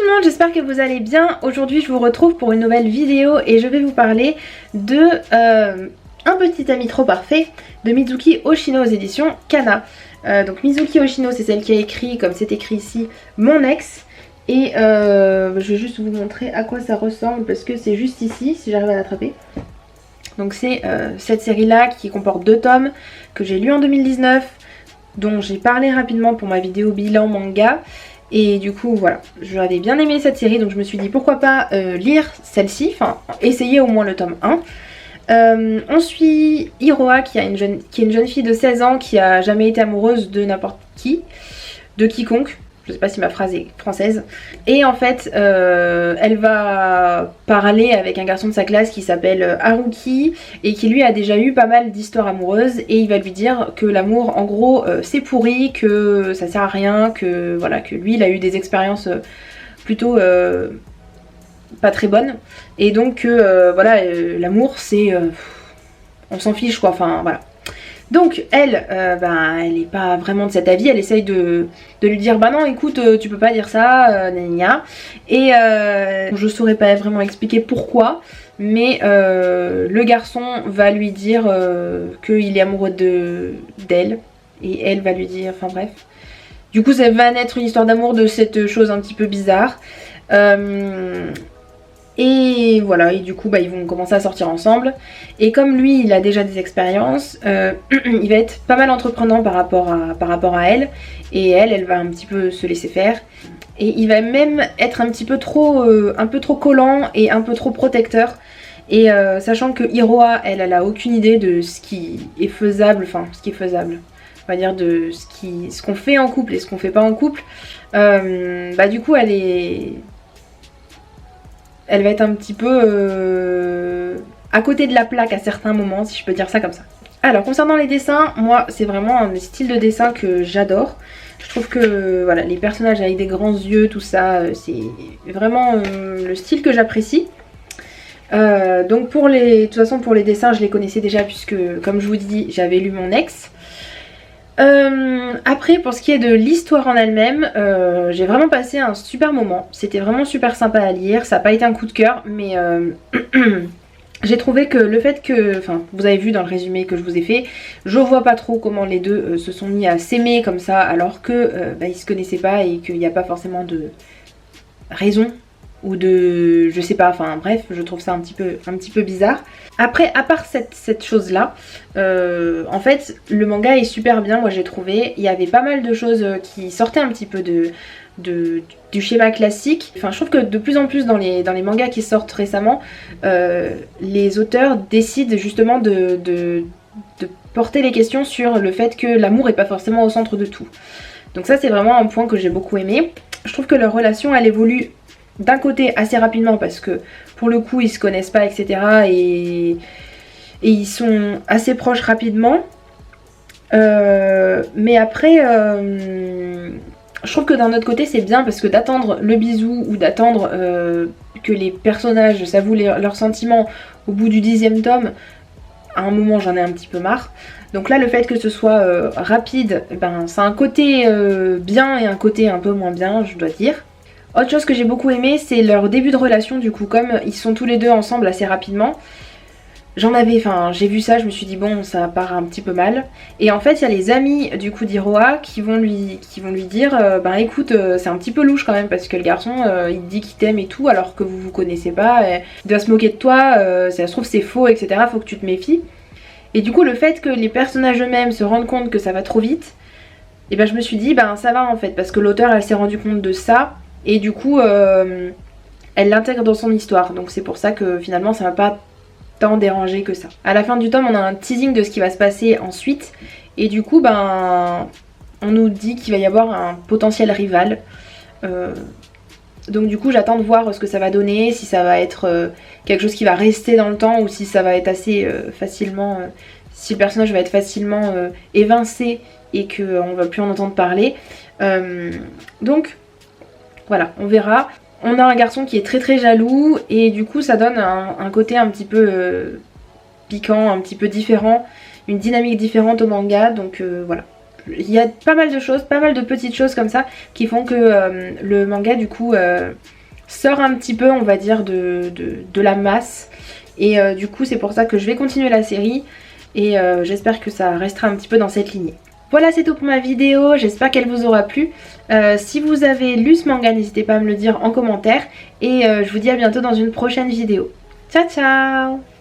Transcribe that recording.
le monde, j'espère que vous allez bien. Aujourd'hui je vous retrouve pour une nouvelle vidéo et je vais vous parler de Un petit ami trop parfait de Mizuki Hoshino aux éditions Kana. Donc Mizuki Hoshino, c'est celle qui a écrit, comme c'est écrit ici, Mon ex. Et je vais juste vous montrer à quoi ça ressemble parce que c'est juste ici, si j'arrive à l'attraper. Donc c'est cette série là qui comporte 2 tomes que j'ai lu en 2019, dont j'ai parlé rapidement pour ma vidéo bilan manga. Et du coup voilà, j'avais bien aimé cette série, donc je me suis dit pourquoi pas lire celle-ci, enfin essayer au moins le tome 1. On suit Hiroa qui est une jeune fille de 16 ans qui a jamais été amoureuse de n'importe qui, de quiconque. Je sais pas si ma phrase est française. Et en fait, elle va parler avec un garçon de sa classe qui s'appelle Haruki et qui lui a déjà eu pas mal d'histoires amoureuses. Et il va lui dire que l'amour, en gros, c'est pourri, que ça sert à rien, que voilà, que lui, il a eu des expériences plutôt pas très bonnes. Et donc, voilà, l'amour, c'est... on s'en fiche, quoi. Enfin, voilà. Donc elle, elle est pas vraiment de cet avis, elle essaye de lui dire bah non écoute tu peux pas dire ça, gna. Et je saurais pas vraiment expliquer pourquoi, mais le garçon va lui dire qu'il est amoureux d'elle, et elle va lui dire, enfin bref. Du coup ça va naître une histoire d'amour de cette chose un petit peu bizarre. Et voilà, et du coup ils vont commencer à sortir ensemble. Et comme lui il a déjà des expériences, il va être pas mal entreprenant par rapport à elle. Et elle va un petit peu se laisser faire. Et il va même être un peu trop collant et un peu trop protecteur. Et sachant que Hiroa, elle a aucune idée de ce qui est faisable, enfin ce qui est faisable, on va dire de ce qu'on fait en couple et ce qu'on fait pas en couple. Du coup elle va être un petit peu à côté de la plaque à certains moments, si je peux dire ça comme ça. Alors concernant les dessins, moi c'est vraiment un style de dessin que j'adore. Je trouve que voilà, les personnages avec des grands yeux, tout ça, c'est vraiment le style que j'apprécie. Donc de toute façon pour les dessins je les connaissais déjà puisque comme je vous dis j'avais lu Mon ex. Après pour ce qui est de l'histoire en elle-même, j'ai vraiment passé un super moment, c'était vraiment super sympa à lire, ça n'a pas été un coup de cœur mais j'ai trouvé que le fait que, enfin vous avez vu dans le résumé que je vous ai fait, je vois pas trop comment les deux se sont mis à s'aimer comme ça alors que ils se connaissaient pas et qu'il n'y a pas forcément de raison ou de... je sais pas, enfin bref, je trouve ça un petit peu bizarre. Après, à part cette chose là, en fait le manga est super bien, moi j'ai trouvé. Il y avait pas mal de choses qui sortaient un petit peu du schéma classique. Enfin je trouve que de plus en plus dans les mangas qui sortent récemment, les auteurs décident justement de porter les questions sur le fait que l'amour est pas forcément au centre de tout. Donc ça c'est vraiment un point que j'ai beaucoup aimé. Je trouve que leur relation elle évolue d'un côté assez rapidement parce que pour le coup ils se connaissent pas etc. et ils sont assez proches rapidement. Mais après je trouve que d'un autre côté c'est bien parce que d'attendre le bisou ou d'attendre que les personnages s'avouent leurs sentiments au bout du 10e tome, à un moment j'en ai un petit peu marre. Donc là le fait que ce soit rapide, c'est un côté bien et un côté un peu moins bien je dois dire. Autre chose que j'ai beaucoup aimé c'est leur début de relation du coup, comme ils sont tous les deux ensemble assez rapidement. J'ai vu ça, je me suis dit bon ça part un petit peu mal. Et en fait il y a les amis du coup d'Hiroa qui vont lui dire écoute c'est un petit peu louche quand même parce que le garçon il te dit qu'il t'aime et tout alors que vous connaissez pas, il doit se moquer de toi, ça se trouve c'est faux etc, faut que tu te méfies. Et du coup le fait que les personnages eux-mêmes se rendent compte que ça va trop vite, et je me suis dit ça va en fait parce que l'auteur elle s'est rendu compte de ça. Et du coup elle l'intègre dans son histoire, donc c'est pour ça que finalement ça va pas tant déranger que ça. À la fin du tome on a un teasing de ce qui va se passer ensuite. Et du coup on nous dit qu'il va y avoir un potentiel rival. Donc du coup j'attends de voir ce que ça va donner, si ça va être quelque chose qui va rester dans le temps ou si ça va être assez facilement... si le personnage va être facilement évincé et qu'on va plus en entendre parler. Donc voilà, on verra. On a un garçon qui est très très jaloux et du coup ça donne un côté un petit peu piquant, un petit peu différent, une dynamique différente au manga, donc voilà. Il y a pas mal de choses, pas mal de petites choses comme ça qui font que le manga du coup sort un petit peu, on va dire, de la masse. Et du coup c'est pour ça que je vais continuer la série et j'espère que ça restera un petit peu dans cette lignée. Voilà, c'est tout pour ma vidéo, j'espère qu'elle vous aura plu. Si vous avez lu ce manga, n'hésitez pas à me le dire en commentaire. Et je vous dis à bientôt dans une prochaine vidéo. Ciao ciao!